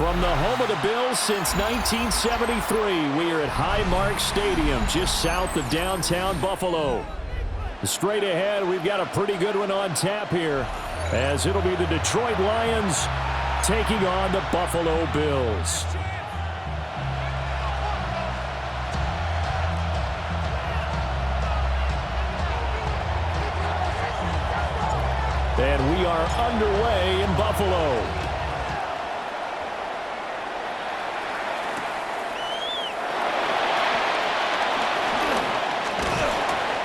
From the home of the Bills since 1973, we are at Highmark Stadium, just south of downtown Buffalo. Straight ahead, we've got a pretty good one on tap here, as it'll be the Detroit Lions taking on the Buffalo Bills. And we are underway in Buffalo.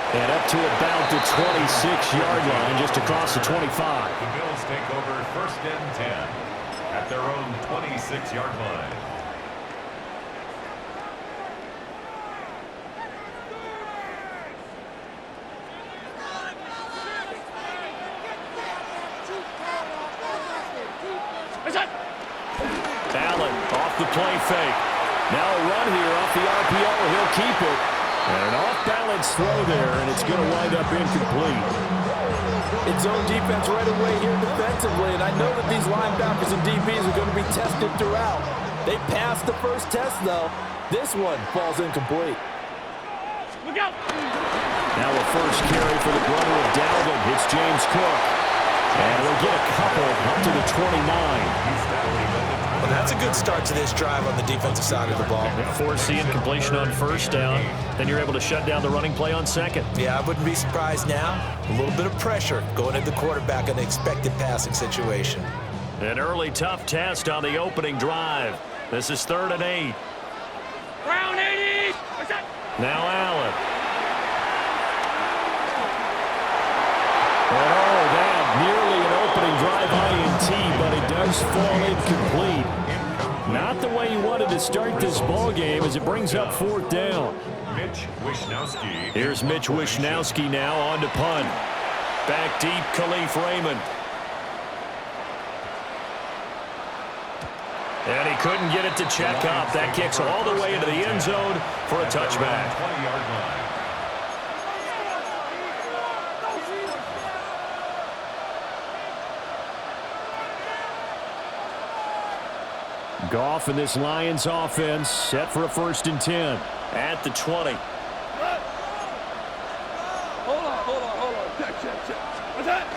And up to about the 26-yard line, just across the 25. The Bills take over first and 10 at their own 26-yard line. Allen off the play fake. Now a run here off the RPO. He'll keep it. And an off-balance throw there, and it's going to wind up incomplete. It's zone defense right away here defensively, and I know that these linebackers and DBs are going to be tested throughout. They passed the first test, though. This one falls incomplete. Look out! Now a first carry for the brother of Dalvin. It's James Cook. And we'll get a couple up to the 29. Well, that's a good start to this drive on the defensive side of the ball. Force the incompletion on first down. Then you're able to shut down the running play on second. Yeah, I wouldn't be surprised now. A little bit of pressure going at the quarterback in the expected passing situation. An early tough test on the opening drive. This is 3rd and 8. Round 80. Now Allen. Oh, that nearly an opening drive INT, but it does fall incomplete. Not the way you wanted to start this ball game as it brings up 4th down. Mitch Wishnowsky. Here's Mitch Wishnowsky now on to punt. Back deep, Khalif Raymond. And he couldn't get it to check up. That kicks all the way into the end zone for a touchback. 20-yard line. Goff and this Lions offense set for a 1st and 10 at the 20. Hold on. Check. What's that?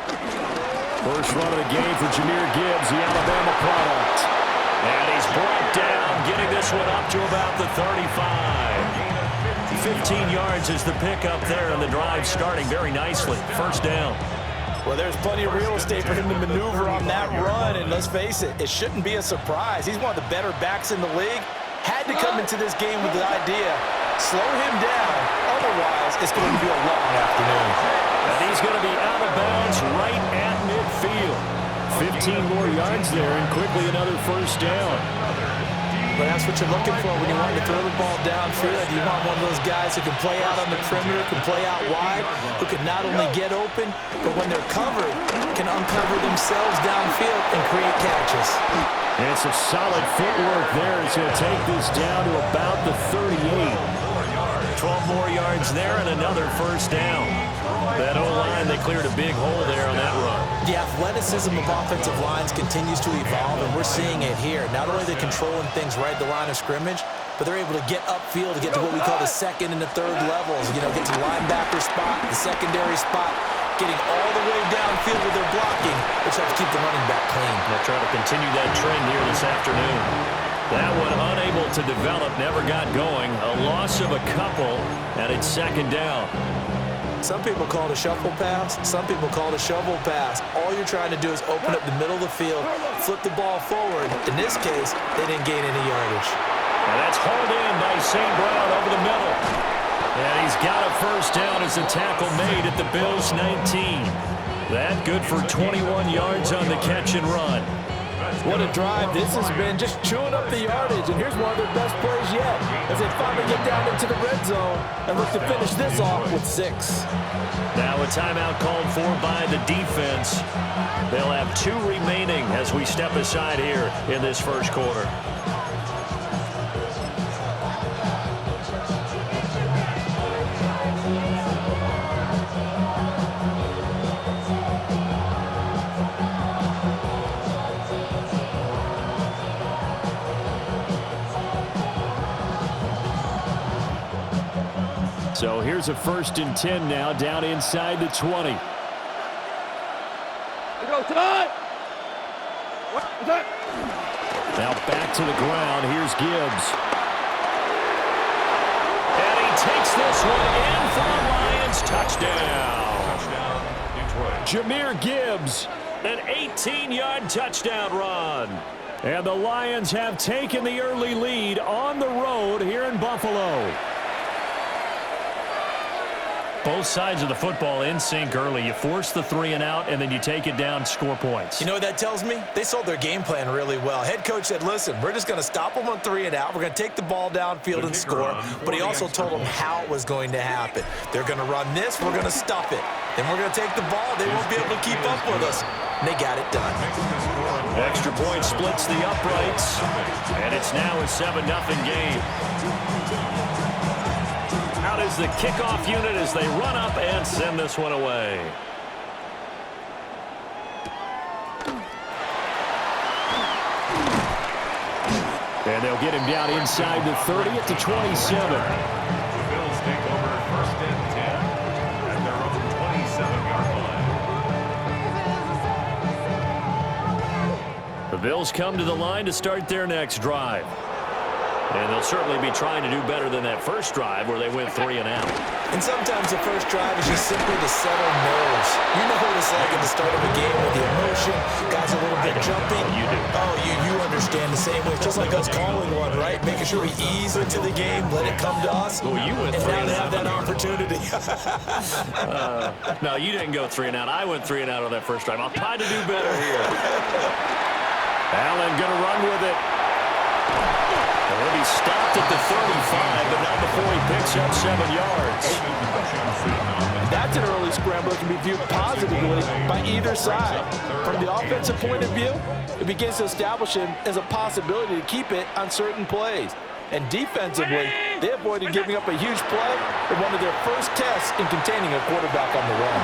First run of the game for Jahmyr Gibbs, the Alabama product. And he's brought down, getting this one up to about the 35. 15 yards is the pickup there, and the drive starting very nicely. 1st down. Well, there's plenty of real estate for him to maneuver on that run, and let's face it, it shouldn't be a surprise. He's one of the better backs in the league. Had to come into this game with the idea, slow him down, otherwise it's going to be a long afternoon. And he's going to be out of bounds right at midfield. 15 more yards there, and quickly another 1st down. But that's what you're looking for when you want to throw the ball downfield. You want one of those guys who can play out on the perimeter, can play out wide, who can not only get open, but when they're covered, can uncover themselves downfield and create catches. And some solid footwork there. It's going to take this down to about the 38. 12 more yards there and another 1st down. That O-line, they cleared a big hole there on that run. The athleticism of offensive lines continues to evolve, and we're seeing it here. Not only are they controlling things right at the line of scrimmage, but they're able to get upfield to get to what we call the 2nd and the 3rd levels. You know, get to the linebacker spot, the secondary spot, getting all the way downfield with their blocking, which helps keep the running back clean. They'll try to continue that trend here this afternoon. That one unable to develop, never got going. A loss of a couple, and it's 2nd down. Some people call it a shuffle pass. Some people call it a shovel pass. All you're trying to do is open up the middle of the field, flip the ball forward. In this case, they didn't gain any yardage. And that's hauled in by St. Brown over the middle. And he's got a 1st down as the tackle made at the Bills' 19. That good for 21 yards on the catch and run. What a drive this has been, just chewing up the yardage, and here's one of their best plays yet as they finally get down into the red zone and look to finish this off with 6. Now a timeout called for by the defense. They'll have 2 remaining as we step aside here in this 1st quarter. So here's a 1st and 10 now, down inside the 20. Go, time! Now back to the ground. Here's Gibbs. And he takes this one in for the Lions. Touchdown. Touchdown, Detroit. Jahmyr Gibbs, an 18-yard touchdown run. And the Lions have taken the early lead on the road here in Buffalo. Both sides of the football in sync early. You force the 3 and out, and then you take it down, score points. You know what that tells me? They sold their game plan really well. Head coach said, listen, we're just going to stop them on 3 and out. We're going to take the ball downfield and score. But he also told them how it was going to happen. They're going to run this. We're going to stuff it. Then we're going to take the ball. They won't be able to keep up with us. And they got it done. Extra point splits the uprights, and it's now a 7-0 game. Out is the kickoff unit as they run up and send this one away. And they'll get him down inside the 30 at the 27. The Bills take over 1st and 10 at their own 27-yard line. The Bills come to the line to start their next drive. And they'll certainly be trying to do better than that first drive where they went 3 and out. And sometimes the first drive is just simply to settle nerves. You know what it's like at the start of a game with the emotion, guys a little bit jumpy. You do. Oh, you understand the same way. It's just like us calling one, right? Making sure we ease into the game, let it come to us. Well, you went and 3 now and they out. have that opportunity. No, you didn't go 3 and out. I went 3 and out on that first drive. I'll try to do better here. Allen going to run with it. He'll be stopped at the 35, but not before he picks up 7 yards. That's an early scramble that can be viewed positively by either side. From the offensive point of view, it begins to establish him as a possibility to keep it on certain plays. And defensively, they avoided giving up a huge play in one of their first tests in containing a quarterback on the run.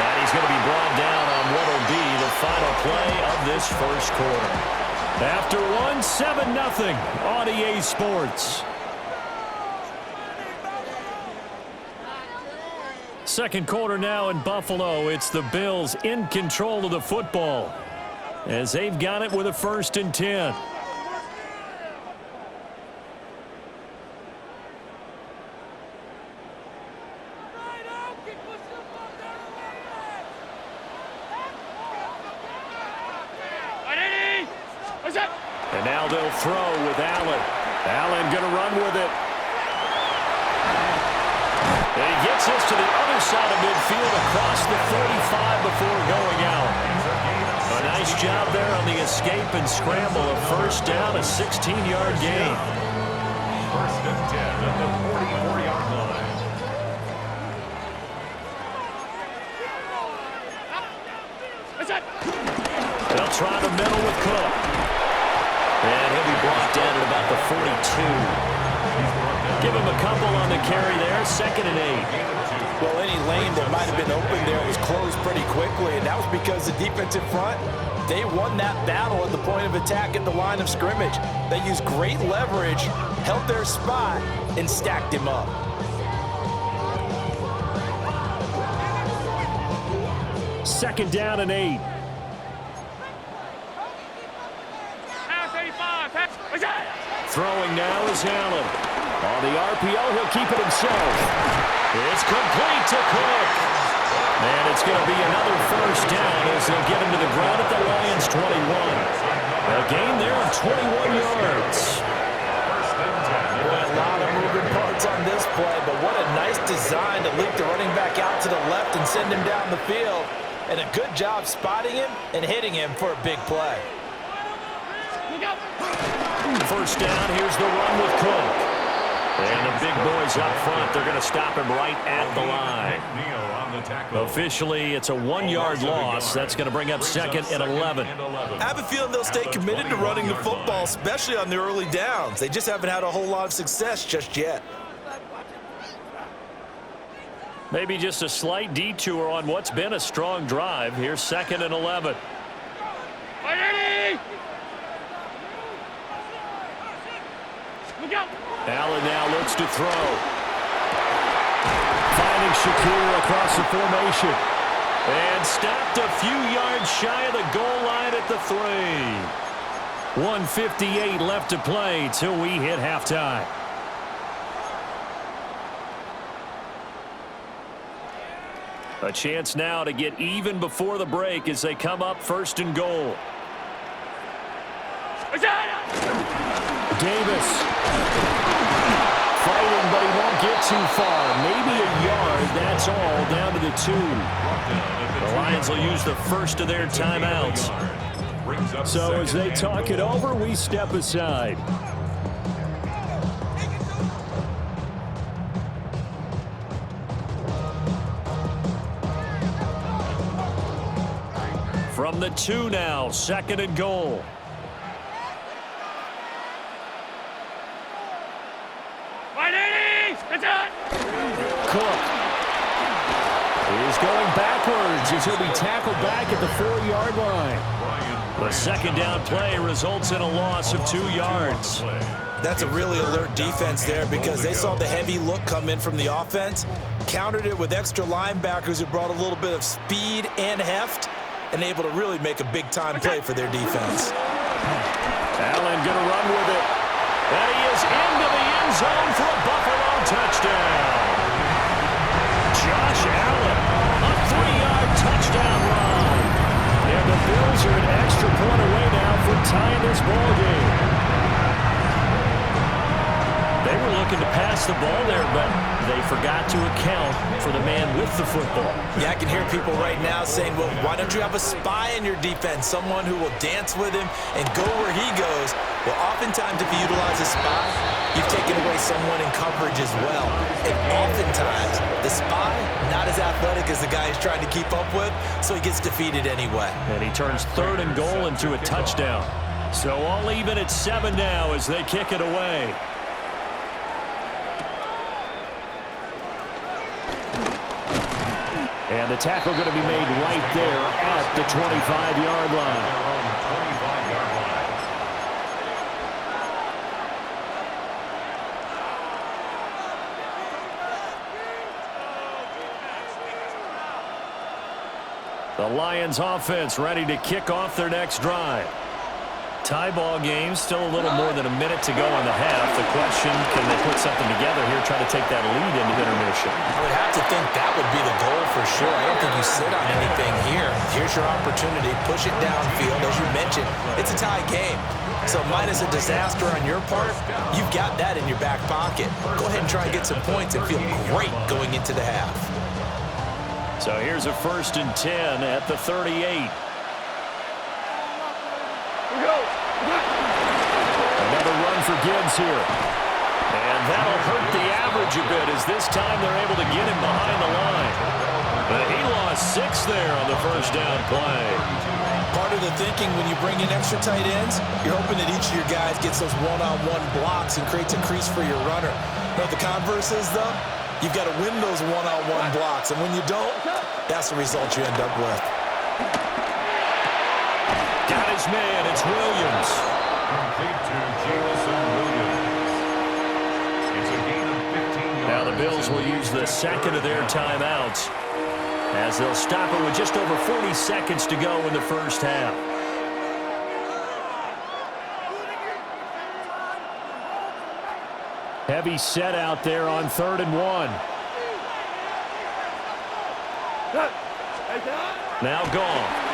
And he's going to be brought down on what will be the final play of this first quarter. After 7-0 on EA Sports. Second quarter now in Buffalo. It's the Bills in control of the football as they've got it with a 1st and 10. And now they'll throw with Allen. Allen going to run with it. And he gets this to the other side of midfield across the 35 before going out. A nice job there on the escape and scramble. A first down, a 16-yard gain. 1st and 10 at the 44-yard line. They'll try the middle with Cook. And he'll be brought down at about the 42. Give him a couple on the carry there. 2nd and 8. Well, any lane that might have been open there was closed pretty quickly, and that was because the defensive front, they won that battle at the point of attack at the line of scrimmage. They used great leverage, held their spot, and stacked him up. Second down and 8. Throwing now is Allen. On the RPO, he'll keep it himself. It's complete to Cook. And it's going to be another first down as they'll get him to the ground at the Lions' 21. A gain there of 21 yards. Boy, a lot of moving parts on this play, but what a nice design to leak the running back out to the left and send him down the field. And a good job spotting him and hitting him for a big play. First down, here's the run with Cook. And the big boys up front, they're going to stop him right at the line. Officially, it's a 1-yard loss. That's going to bring up 2nd and 11. I have a feeling they'll stay committed to running the football, especially on the early downs. They just haven't had a whole lot of success just yet. Maybe just a slight detour on what's been a strong drive. Here's 2nd and 11. Allen now looks to throw. Finding Shakir across the formation. And stopped a few yards shy of the goal line at the 3. 1:58 left to play till we hit halftime. A chance now to get even before the break as they come up 1st and goal. Davis. Fighting, but he won't get too far. Maybe a yard, that's all, down to the 2. The Lions will use the first of their timeouts. So as they talk it over, we step aside. From the 2 now, 2nd and goal. Cook is going backwards as he'll be tackled back at the 4-yard line. The 2nd down play results in a loss of 2 yards. That's a really alert defense there because they saw the heavy look come in from the offense, countered it with extra linebackers who brought a little bit of speed and heft, and able to really make a big-time play for their defense. Allen going to run with it. And he is into the end zone for a Buffalo touchdown. Josh Allen, a 3-yard touchdown run. And the Bills are an extra point away now from tying this ball game. They were looking to pass the ball there, but they forgot to account for the man with the football. Yeah, I can hear people right now saying, well, why don't you have a spy in your defense, someone who will dance with him and go where he goes? Well, oftentimes if you utilize a spy, you've taken away someone in coverage as well. And oftentimes, the spy, not as athletic as the guy he's trying to keep up with, so he gets defeated anyway. And he turns 3rd and goal into a touchdown. So all even at 7 now as they kick it away. And the tackle going to be made right there at the 25-yard line. The Lions offense ready to kick off their next drive. Tie ball game, still a little more than a minute to go in the half. The question, can they put something together here, try to take that lead into intermission? I would have to think that would be the goal for sure. I don't think you sit on anything here. Here's your opportunity. Push it downfield. As you mentioned, it's a tie game. So minus a disaster on your part, you've got that in your back pocket. Go ahead and try and get some points and feel great going into the half. So here's a 1st and 10 at the 38. Another run for Gibbs here. And that'll hurt the average a bit as this time they're able to get him behind the line. But he lost 6 there on the 1st down play. Part of the thinking when you bring in extra tight ends, you're hoping that each of your guys gets those one-on-one blocks and creates a crease for your runner. But the converse is, though, you've got to win those one-on-one blocks. And when you don't, that's the result you end up with. Got his man. It's Williams. Now the Bills will use the 2nd of their timeouts as they'll stop it with just over 40 seconds to go in the 1st half. Heavy set out there on 3rd and 1. Now gone.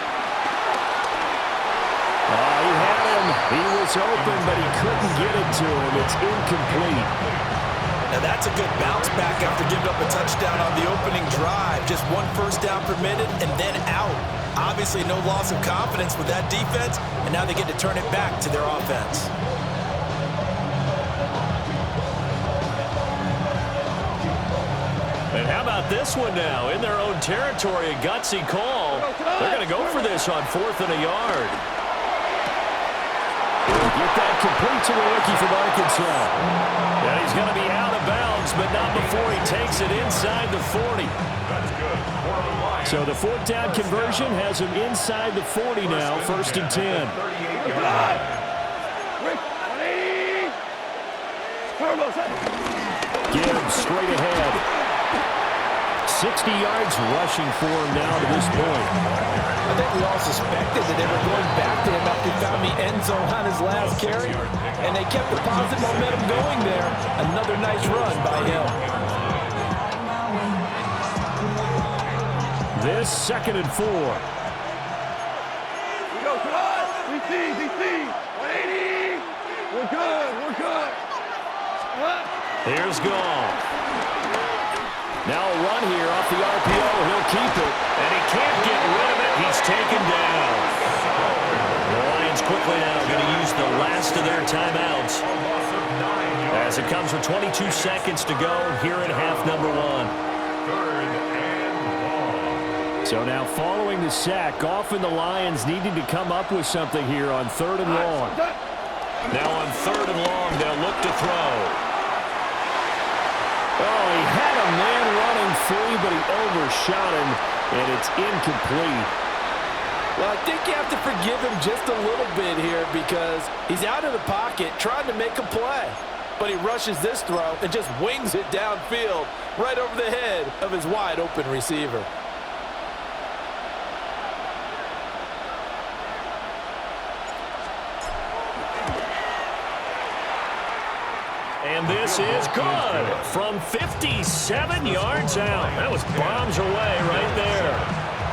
He had him. He was open, but he couldn't get it to him. It's incomplete. Now that's a good bounce back after giving up a touchdown on the opening drive. Just 1 first down permitted and then out. Obviously no loss of confidence with that defense, and now they get to turn it back to their offense. And how about this one now? In their own territory, a gutsy call. They're going to go for this on 4th and a yard. He'll get that complete to the rookie from Arkansas. And he's going to be out of bounds, but not before he takes it inside the 40. So the 4th down conversion has him inside the 40 now, 1st and 10. Gibbs straight ahead. 60 yards rushing for him now to this point. I think we all suspected that they were going back to him after he found the end zone on his last carry, and they kept the positive momentum going there. Another nice run by him. This 2nd and 4. We go, DC, 180. We're good. Here's Goff. Now a run here off the RPO. He'll keep it, and he can't get rid of it. He's taken down. The Lions quickly now going to use the last of their timeouts as it comes with 22 seconds to go here in half number 1. So now following the sack, Goff and the Lions needing to come up with something here on 3rd and long. Now on 3rd and long, they'll look to throw. Oh, he had a man running free, but he overshot him, and it's incomplete. Well, I think you have to forgive him just a little bit here because he's out of the pocket trying to make a play. But he rushes this throw and just wings it downfield right over the head of his wide-open receiver. And this is good from 57 yards out. That was bombs away right there.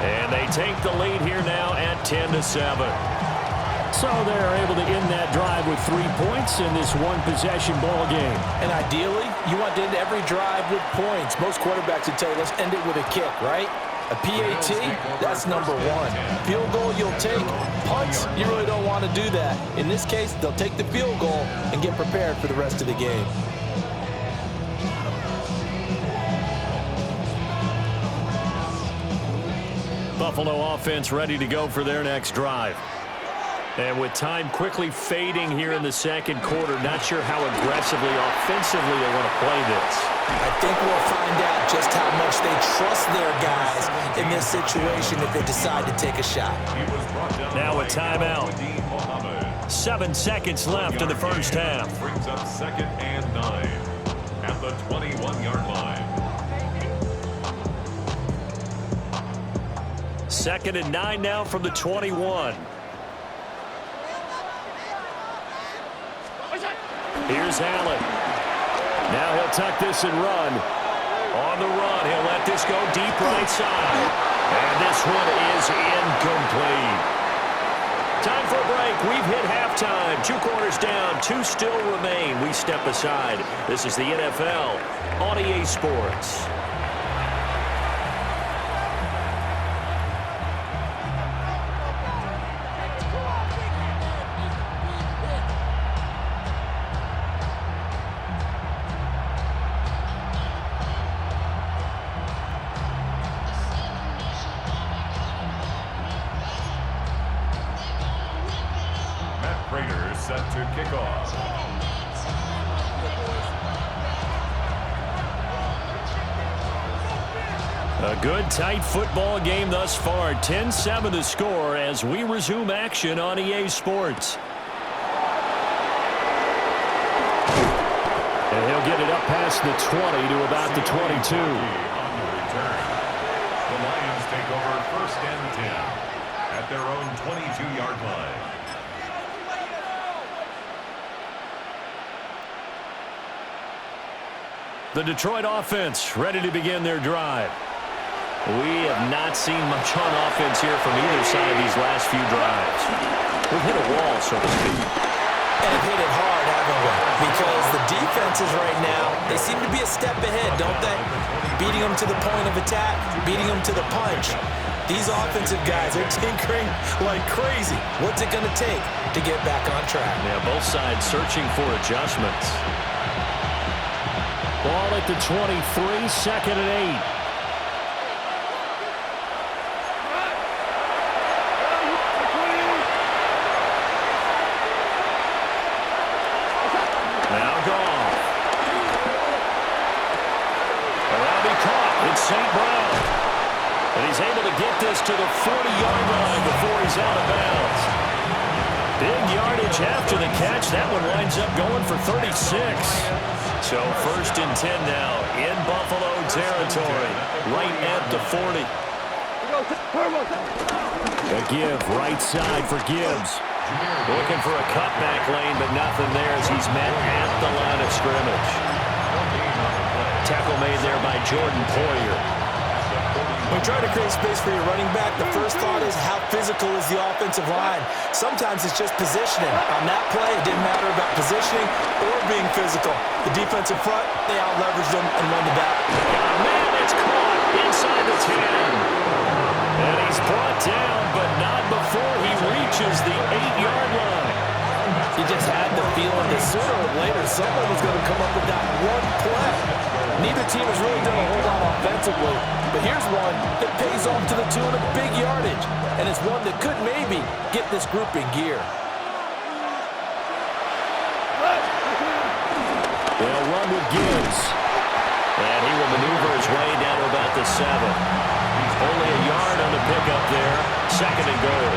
And they take the lead here now at 10-7. So they're able to end that drive with 3 points in this one-possession ball game. And ideally, you want to end every drive with points. Most quarterbacks would tell you, let's end it with a kick, right? A PAT, that's number 1. Field goal you'll take. Punts, you really don't want to do that. In this case, they'll take the field goal and get prepared for the rest of the game. Buffalo offense ready to go for their next drive. And with time quickly fading here in the second quarter, not sure how aggressively, offensively they want to play this. I think we'll find out just how much they trust their guys in this situation if they decide to take a shot. Now a timeout. 7 seconds left in the first half. Brings up 2nd and 9 at the 21-yard line. 2nd and 9 now from the 21. Here's Allen. Now he'll tuck this and run. On the run, he'll let this go deep right side. And this one is incomplete. Time for a break. We've hit halftime. 2 quarters down, 2 still remain. We step aside. This is the NFL on EA Sports. Set to kick off. A good, tight football game thus far. 10-7 the score as we resume action on EA Sports. And he'll get it up past the 20 to about the 22. On the return, the Lions take over 1st and 10 at their own 22-yard line. The Detroit offense ready to begin their drive. We have not seen much on offense here from either side of these last few drives. We've hit a wall, so to speak. And hit it hard, haven't we? Because the defenses right now, they seem to be a step ahead, don't they? Beating them to the point of attack, beating them to the punch. These offensive guys are tinkering like crazy. What's it going to take to get back on track? Yeah, both sides searching for adjustments. Ball at the 23, 2nd and 8. Now Goff. That'll be caught. It's St. Brown. And he's able to get this to the 40-yard line before he's out of bounds. Big yardage after the catch. That one winds up going for 36. So 1st and 10 now in Buffalo territory, right at the 40. A give right side for Gibbs. Looking for a cutback lane, but nothing there as he's met at the line of scrimmage. Tackle made there by Jordan Poyer. When you try to create space for your running back, the first thought is how physical is the offensive line. Sometimes it's just positioning. On that play, it didn't matter about positioning or being physical. The defensive front, they out-leveraged them and won the battle. Man, it's caught inside the 10. And he's brought down, but not before he reaches the 8-yard line. You just had the feeling that sooner or later someone was going to come up with that one play. Neither team has really done a whole lot offensively, but here's one that pays off to the tune of big yardage, and it's one that could maybe get this group in gear. They'll run with Gibbs, and he will maneuver his way down to about the 7. Only a yard on the pickup there, 2nd and goal.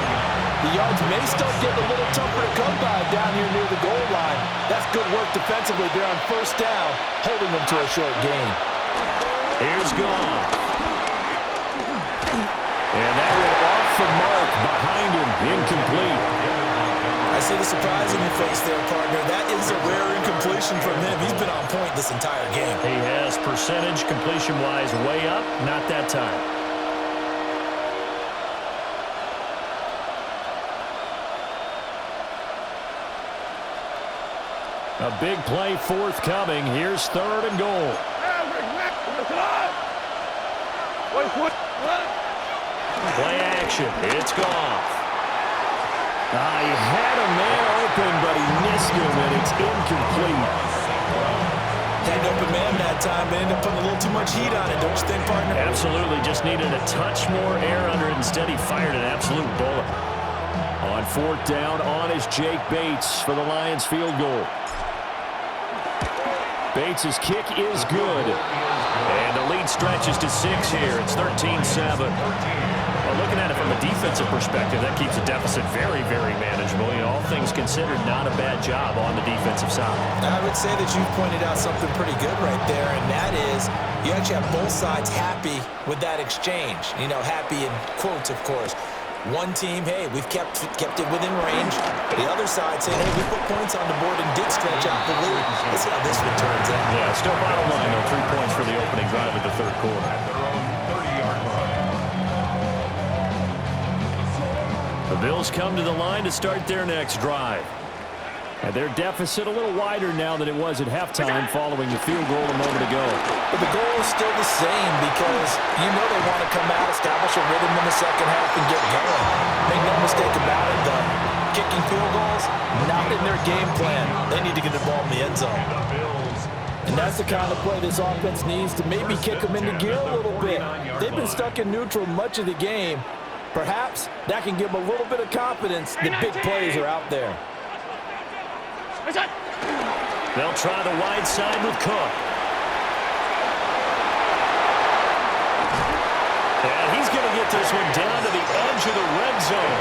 The yards may start getting a little tougher to come by down here near the goal line. That's good work defensively there on 1st down, holding them to a short gain. Here's Goff. And that went off the mark behind him, incomplete. I see the surprise in your face there, partner. That is a rare incompletion from him. He's been on point this entire game. He has percentage completion-wise way up, not that time. A big play forthcoming. Here's 3rd and goal. Play action. It's Goff. He had a man open, but he missed him, and it's incomplete. Had an open man that time, but ended up putting a little too much heat on it, don't you think, partner? Absolutely. Just needed a touch more air under it. Instead, he fired an absolute bullet. On 4th down, on is Jake Bates for the Lions field goal. Bates' kick is good. And the lead stretches to 6 here. It's 13-7. Well, looking at it from a defensive perspective, that keeps the deficit very, very manageable. You know, all things considered, not a bad job on the defensive side. I would say that you've pointed out something pretty good right there, and that is you actually have both sides happy with that exchange. You know, happy in quotes, of course. One team, hey, we've kept it within range. The other side saying, hey, we put points on the board and did stretch out the lead. Let's see how this one turns out. Yeah, still bottom line, though. 3 points for the opening drive of the 3rd quarter. At their own 30-yard line. The Bills come to the line to start their next drive. And their deficit a little wider now than it was at halftime following the field goal a moment ago. But the goal is still the same because you know they want to come out, establish a rhythm in the second half, and get going. Make no mistake about it, the kicking field goals, not in their game plan. They need to get the ball in the end zone. And that's the kind of play this offense needs to maybe kick them into gear a little bit. They've been stuck in neutral much of the game. Perhaps that can give them a little bit of confidence that big plays are out there. They'll try the wide side with Cook. And he's going to get this one down to the edge of the red zone.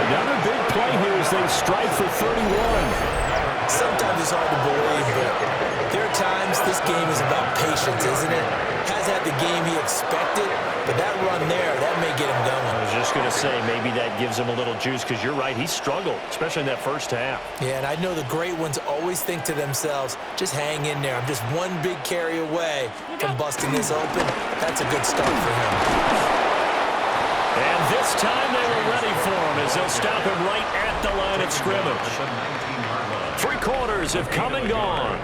Another big play here as they strike for 31. Sometimes it's hard to believe, but there are times this game is about patience, isn't it? Has had the game he expected, but that run there, that may get him going. I was just going to say, maybe that gives him a little juice because you're right, he struggled, especially in that first half. Yeah, and I know the great ones always think to themselves, just hang in there. I'm just one big carry away from busting this open. That's a good start for him. And this time they were ready for him as they'll stop him right at the line of scrimmage. 3 quarters have come and gone.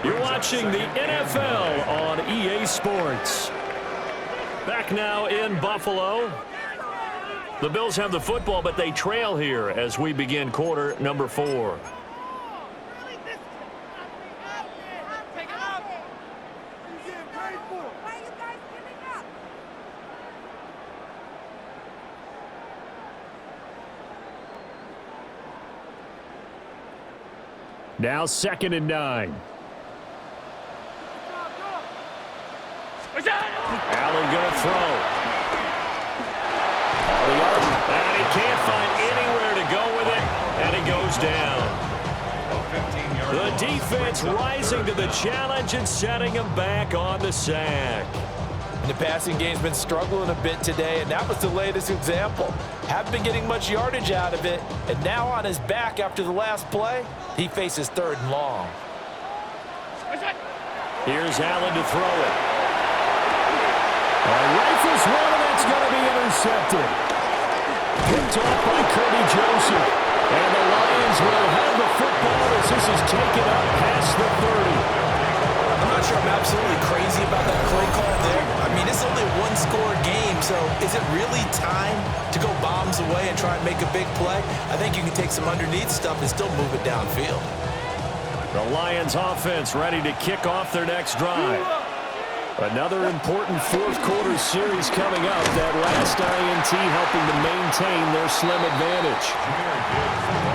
You're watching the NFL on EA Sports. Back now in Buffalo. The Bills have the football, but they trail here as we begin quarter number 4. Now 2nd and 9. Allen going to throw. And he can't find anywhere to go with it, and he goes down. The defense rising to the challenge and setting him back on the sack. The passing game's been struggling a bit today, and that was the latest example. Haven't been getting much yardage out of it, and now on his back after the last play, he faces 3rd and long. Here's Allen to throw it. Rifles one, and that's going to be intercepted. Picked off by Kirby Joseph. And the Lions will have the football as this is taken up past the 30. I'm not sure I'm absolutely crazy about that play call there. I mean, it's only a one-score game, so is it really time to go bombs away and try and make a big play? I think you can take some underneath stuff and still move it downfield. The Lions offense ready to kick off their next drive. Another important fourth-quarter series coming up. That last INT helping to maintain their slim advantage.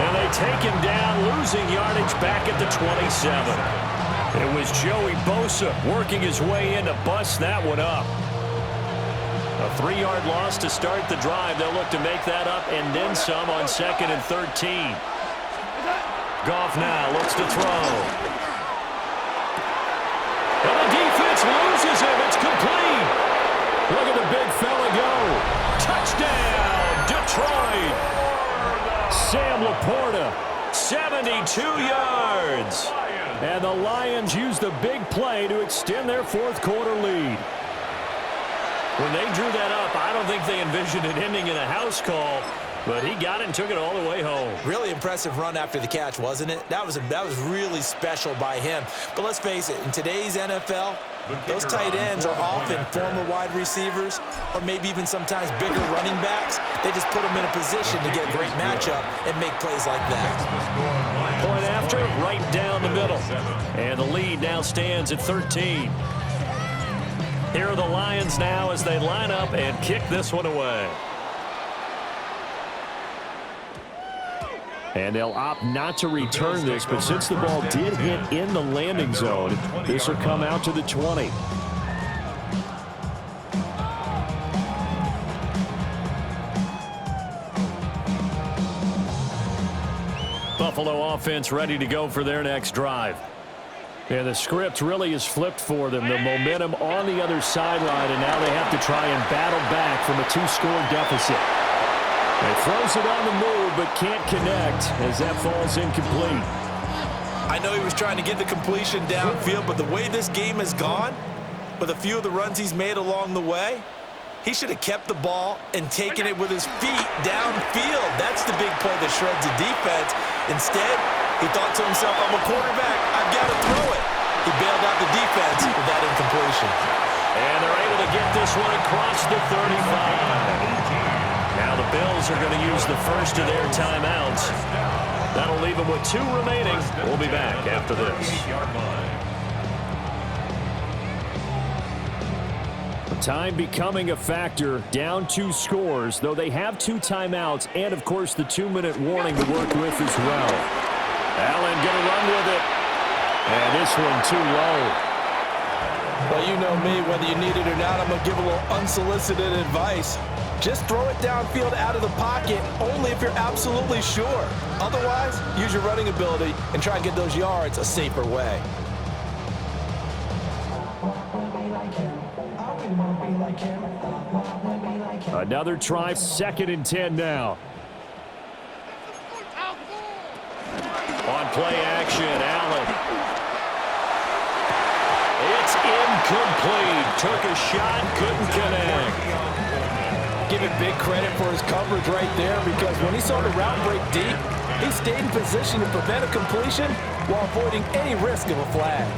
And they take him down, losing yardage back at the 27. It was Joey Bosa working his way in to bust that one up. A 3-yard loss to start the drive. They'll look to make that up and then some on 2nd and 13. Goff now looks to throw. And the defense loses him. It's complete. Look at the big fella go. Touchdown, Detroit. Sam Laporta, 72 yards. And the Lions use the big play to extend their fourth-quarter lead. When they drew that up, I don't think they envisioned it ending in a house call. But he got it and took it all the way home. Really impressive run after the catch, wasn't it? That was really special by him. But let's face it, in today's NFL, those tight ends are often former wide receivers or maybe even sometimes bigger running backs. They just put them in a position to get a great matchup and make plays like that. Point after, right down the middle. And the lead now stands at 13. Here are the Lions now as they line up and kick this one away. And they'll opt not to return this, but since the ball did hit in the landing zone, this will come out to the 20. Buffalo offense ready to go for their next drive. And the script really is flipped for them. The momentum on the other sideline, and now they have to try and battle back from a 2-score deficit. He throws it on the move, but can't connect as that falls incomplete. I know he was trying to get the completion downfield, but the way this game has gone, with a few of the runs he's made along the way, he should have kept the ball and taken it with his feet downfield. That's the big play that shreds the defense. Instead, he thought to himself, I'm a quarterback, I've got to throw it. He bailed out the defense with that incompletion. And they're able to get this one across the 35. Now the Bills are going to use the first of their timeouts. That'll leave them with 2 remaining. We'll be back after this. Time becoming a factor, down 2 scores, though they have 2 timeouts and, of course, the 2-minute warning to work with as well. Allen going to run with it. And this one too low. Well, you know me, whether you need it or not, I'm going to give a little unsolicited advice. Just throw it downfield out of the pocket only if you're absolutely sure. Otherwise, use your running ability and try and get those yards a safer way. Another try, 2nd and 10 now. On play action, Allen. It's incomplete. Took a shot, couldn't connect. Give him big credit for his coverage right there, because when he saw the route break deep, he stayed in position to prevent a completion while avoiding any risk of a flag.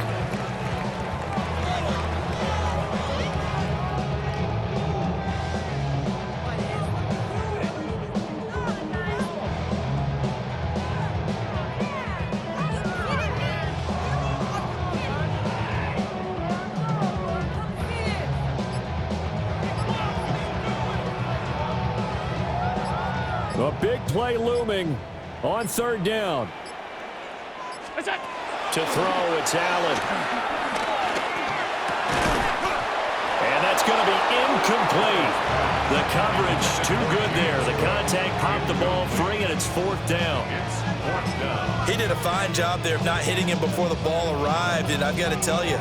A big play looming on 3rd down. To throw, it's Allen. And that's going to be incomplete. The coverage too good there. The contact popped the ball free, and it's 4th down. He did a fine job there of not hitting him before the ball arrived, and I've got to tell you,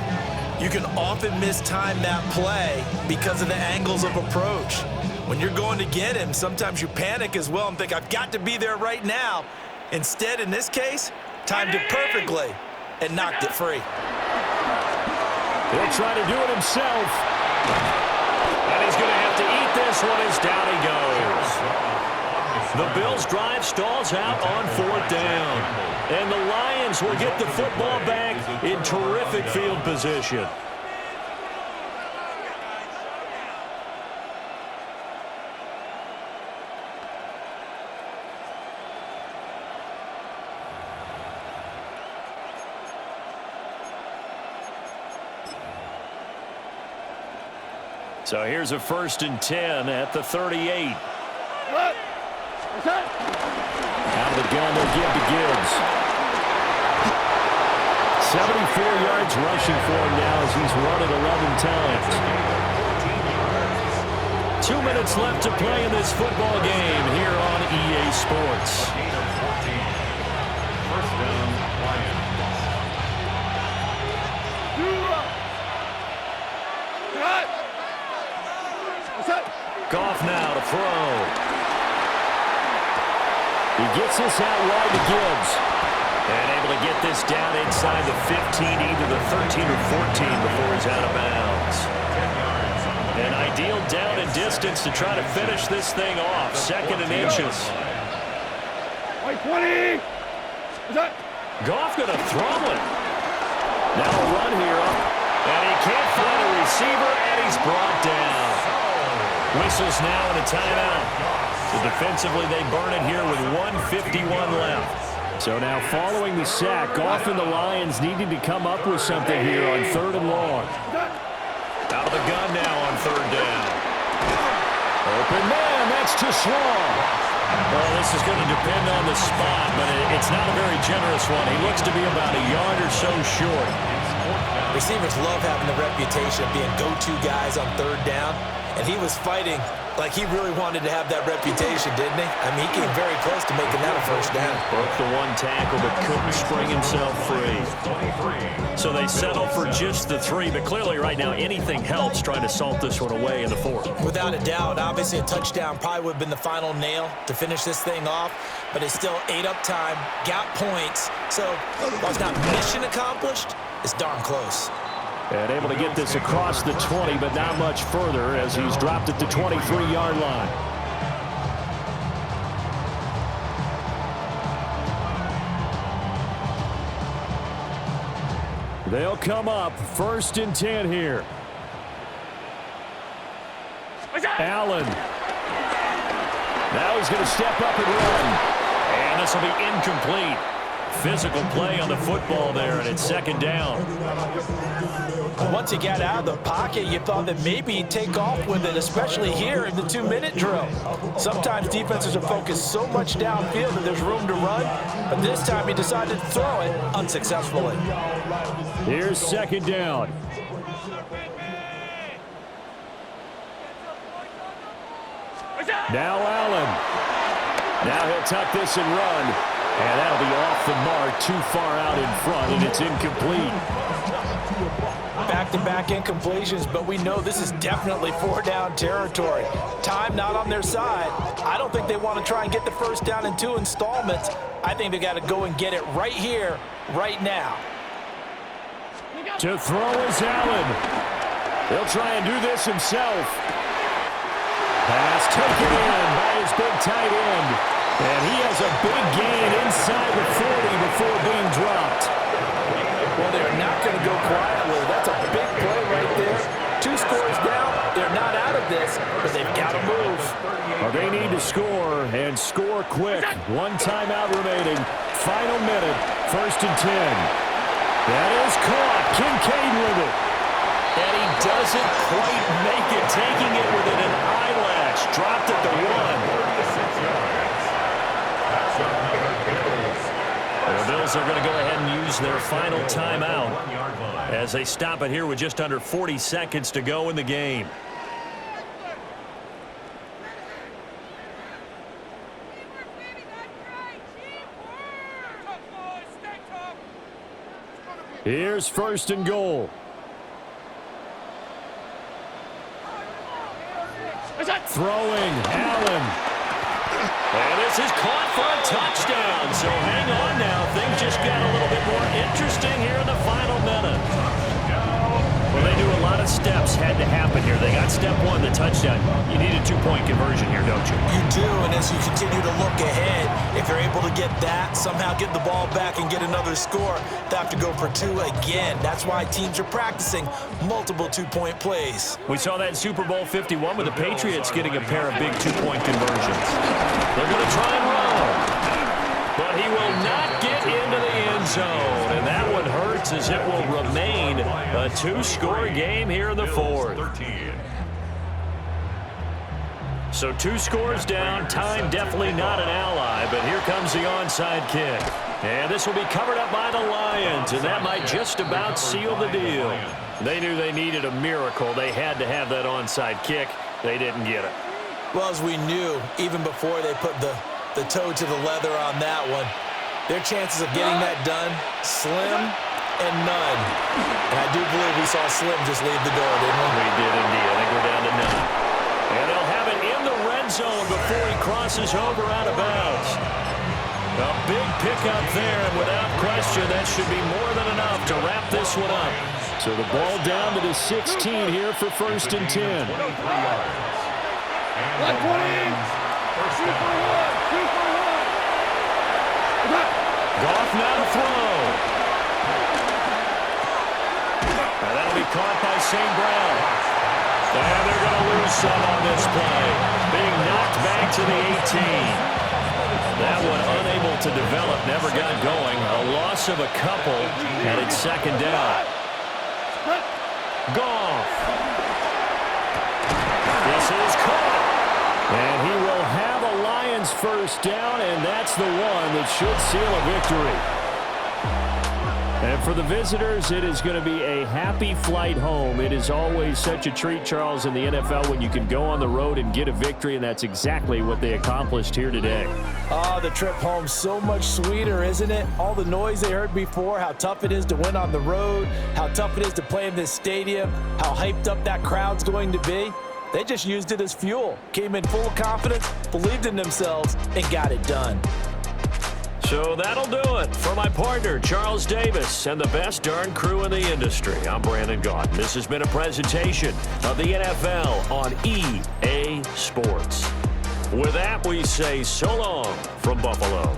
you can often mistime that play because of the angles of approach. When you're going to get him, sometimes you panic as well and think, I've got to be there right now. Instead, in this case, timed it perfectly and knocked it free. He'll try to do it himself. And he's going to have to eat this one as down he goes. The Bills' drive stalls out on 4th down. And the Lions will get the football back in terrific field position. So here's a 1st and 10 at the 38. Out of the gun, they'll give to Gibbs. 74 yards rushing for him now as he's run it 11 times. 2 minutes left to play in this football game here on EA Sports. First down, Lions. Goff now to throw. He gets this out wide to Gibbs. And able to get this down inside the 15, either the 13 or 14 before he's out of bounds. An ideal down and distance to try to finish this thing off. 2nd and inches. 20. Goff going to throw it. Now a run here. And he can't find a receiver, and he's brought down. Whistles now and a timeout. So defensively, they burn it here with 1:51 left. So now following the sack, Goff and the Lions needing to come up with something here on 3rd and long. Out of the gun now on 3rd down. Open man, that's too strong. Well, this is going to depend on the spot, but it's not a very generous one. He looks to be about a yard or so short. Receivers love having the reputation of being go-to guys on 3rd down, and he was fighting like he really wanted to have that reputation, didn't he? I mean, he came very close to making that a 1st down. Broke the one tackle, but couldn't spring himself free. So they settle for just the 3, but clearly right now anything helps trying to salt this one away in the 4th. Without a doubt, obviously a touchdown probably would have been the final nail to finish this thing off, but it's still ate up time, got points, so while it's not mission accomplished, it's darn close. And able to get this across the 20, but not much further as he's dropped at the 23-yard line. They'll come up 1st and 10 here. Allen. Now he's going to step up and run. And this will be incomplete. Physical play on the football there, and it's 2nd down. Once he got out of the pocket, you thought that maybe he'd take off with it, especially here in the 2-minute drill. Sometimes defenses are focused so much downfield that there's room to run, but this time he decided to throw it unsuccessfully. Here's 2nd down. Now Allen. Now he'll tuck this and run. And that'll be off the mark, too far out in front, and it's incomplete. Back-to-back incompletions, but we know this is definitely 4-down territory. Time not on their side. I don't think they want to try and get the 1st down in 2 installments. I think they got to go and get it right here, right now. To throw is Allen. He'll try and do this himself. Pass taken in by his big tight end. And he has a big gain inside the 40 before being dropped. Well, they're not going to go quietly. That's a big play right there. 2 scores down. They're not out of this, but they've got to move. Well, they need to score, and score quick. 1 timeout remaining. Final minute, 1st and 10. That is caught. Kincaid with it. And he doesn't quite make it, taking it within an eyelash. Dropped at the 1. The Bills are going to go ahead and use their final timeout as they stop it here with just under 40 seconds to go in the game. Here's first and goal. Throwing, Allen. And this is caught for a touchdown. So hang on now. Things just got a little bit more interesting here in the final minute. Well, they knew a lot of steps had to happen here. They got step one, the touchdown. You need a two-point conversion here, don't you? You do, and as you continue to look ahead, if you're able to get that, somehow get the ball back and get another score, they have to go for two again. That's why teams are practicing multiple two-point plays. We saw that in Super Bowl 51 with the Patriots getting a pair of big two-point conversions. They're going to try and run. But he will not get into the end zone. And that one hurts as it will remain a two-score game here in the fourth. So 2 scores down. Time definitely not an ally. But here comes the onside kick. And this will be covered up by the Lions. And that might just about seal the deal. They knew they needed a miracle. They had to have that onside kick. They didn't get it. Well, as we knew, even before they put the toe to the leather on that one, their chances of getting that done, slim and none. And I do believe we saw Slim just leave the door, didn't we? We did indeed. I think we're down to none. And they'll have it in the red zone before he crosses over out of bounds. A big pickup there, and without question, that should be more than enough to wrap this one up. So the ball down to the 16 here for first and 10. Black 20. Goff now to throw. And that'll be caught by St. Brown. And they're going to lose some on this play. Being knocked back to the 18. That one unable to develop, never got going. A loss of a couple, and it's second down. Goff. This is caught. And he will have a Lions first down, and that's the one that should seal a victory. And for the visitors, it is going to be a happy flight home. It is always such a treat, Charles, in the NFL when you can go on the road and get a victory, and that's exactly what they accomplished here today. Oh, the trip home so much sweeter, isn't it? All the noise they heard before, how tough it is to win on the road, how tough it is to play in this stadium, how hyped up that crowd's going to be. They just used it as fuel, came in full of confidence, believed in themselves, and got it done. So that'll do it for my partner, Charles Davis, and the best darn crew in the industry. I'm Brandon Gaudin. This has been a presentation of the NFL on EA Sports. With that, we say so long from Buffalo.